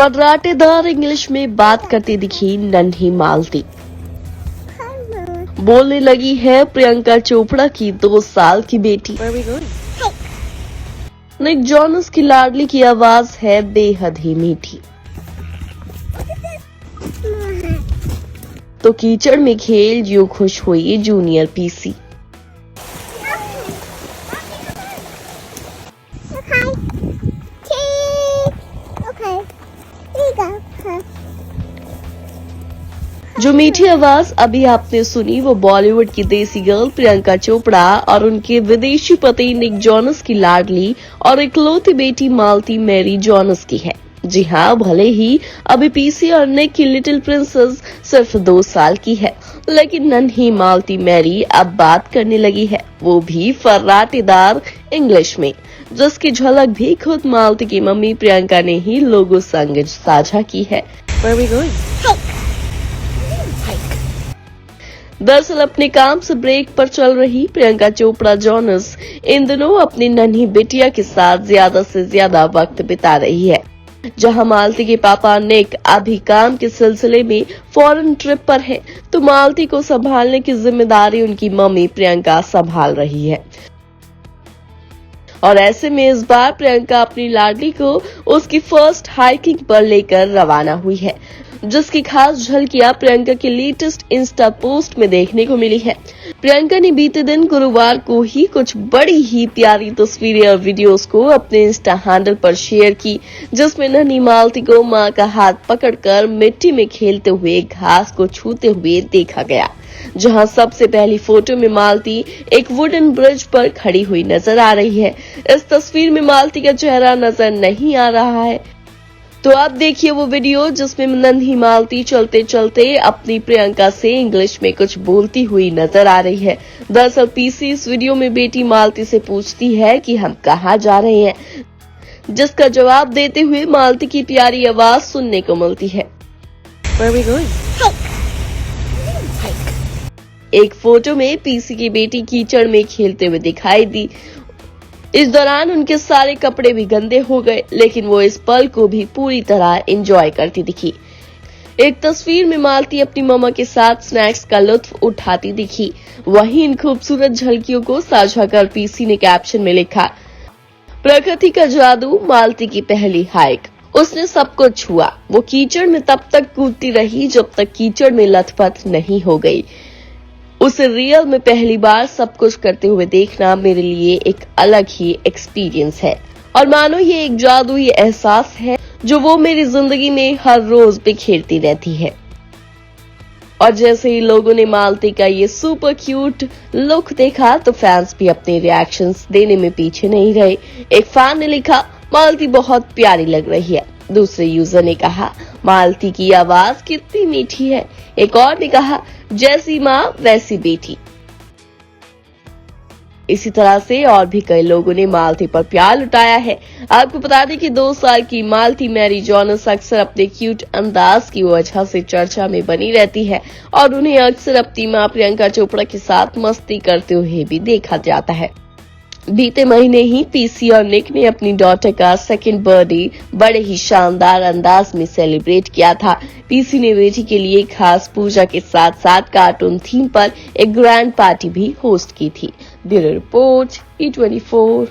फर्राटेदार English में बात करती दिखी नन्ही मालती। बोलने लगी है प्रियंका चोपड़ा की 2 साल की बेटी। निक जोनस की लाडली की आवाज है बेहद ही मीठी। तो कीचड़ में खेल यूं खुश हुई जूनियर पीसी। जो मीठी आवाज अभी आपने सुनी वो बॉलीवुड की देसी गर्ल प्रियंका चोपड़ा और उनके विदेशी पति निक जोनस की लाडली और इकलौती बेटी मालती मैरी जोनस की है। जी हाँ, भले ही अभी पीसी और निक की लिटिल प्रिंसेस सिर्फ 2 साल की है, लेकिन नन्ही मालती मैरी अब बात करने लगी है, वो भी फर्राटेदार इंग्लिश में, जिसकी झलक भी खुद मालती की मम्मी प्रियंका ने ही लोगों संग साझा की है। दरअसल अपने काम से ब्रेक पर चल रही प्रियंका चोपड़ा जोनस इन दिनों अपनी नन्ही बिटिया के साथ ज्यादा से ज्यादा वक्त बिता रही है। जहां मालती के पापा निक अभी काम के सिलसिले में फॉरेन ट्रिप पर है, तो मालती को संभालने की जिम्मेदारी उनकी मम्मी प्रियंका संभाल रही है। और ऐसे में इस बार प्रियंका अपनी लाडली को उसकी फर्स्ट हाइकिंग पर लेकर रवाना हुई है, जिसकी खास झलकियां प्रियंका के लेटेस्ट इंस्टा पोस्ट में देखने को मिली है। प्रियंका ने बीते दिन गुरुवार को ही कुछ बड़ी ही प्यारी तस्वीरें और वीडियोस को अपने इंस्टा हैंडल पर शेयर की, जिसमें नन्ही मालती को मां का हाथ पकड़कर मिट्टी में खेलते हुए घास को छूते हुए देखा गया। जहां सबसे पहली फोटो में मालती एक वुडन ब्रिज पर खड़ी हुई नजर आ रही है। इस तस्वीर में मालती का चेहरा नजर नहीं आ रहा है, तो आप देखिए वो वीडियो जिसमें नन्ही मालती चलते चलते अपनी प्रियंका से इंग्लिश में कुछ बोलती हुई नजर आ रही है। दरअसल पीसी इस वीडियो में बेटी मालती से पूछती है कि हम कहाँ जा रहे हैं, जिसका जवाब देते हुए मालती की प्यारी आवाज सुनने को मिलती है। एक फोटो में पीसी की बेटी कीचड़ में खेलते हुए दिखाई दी। इस दौरान उनके सारे कपड़े भी गंदे हो गए, लेकिन वो इस पल को भी पूरी तरह एंजॉय करती दिखी। एक तस्वीर में मालती अपनी मम्मा के साथ स्नैक्स का लुत्फ उठाती दिखी। वहीं इन खूबसूरत झलकियों को साझा कर पीसी ने कैप्शन में लिखा, प्रकृति का जादू, मालती की पहली हाइक। उसने सब कुछ छुआ। वो कीचड़ में तब तक कूदती रही जब तक कीचड़ में लथपथ नहीं हो गई। उसे रियल में पहली बार सब कुछ करते हुए देखना मेरे लिए एक अलग ही एक्सपीरियंस है, और मानो ये एक जादुई एहसास है जो वो मेरी जिंदगी में हर रोज बिखेरती रहती है। और जैसे ही लोगों ने मालती का ये सुपर क्यूट लुक देखा, तो फैंस भी अपने रिएक्शंस देने में पीछे नहीं रहे। एक फैन ने लिखा, मालती बहुत प्यारी लग रही है। दूसरे यूजर ने कहा, मालती की आवाज कितनी मीठी है। एक और ने कहा, जैसी माँ वैसी बेटी। इसी तरह से और भी कई लोगों ने मालती पर प्यार लुटाया है। आपको बता दें कि 2 साल की मालती मैरी जोनस अक्सर अपने क्यूट अंदाज की वजह से चर्चा में बनी रहती है, और उन्हें अक्सर अपनी मां प्रियंका चोपड़ा के साथ मस्ती करते हुए भी देखा जाता है। बीते महीने ही पीसी और निक ने अपनी डॉटर का सेकंड बर्थडे बड़े ही शानदार अंदाज में सेलिब्रेट किया था। पीसी ने बेटी के लिए खास पूजा के साथ साथ कार्टून थीम पर एक ग्रैंड पार्टी भी होस्ट की थी। Bureau report E24।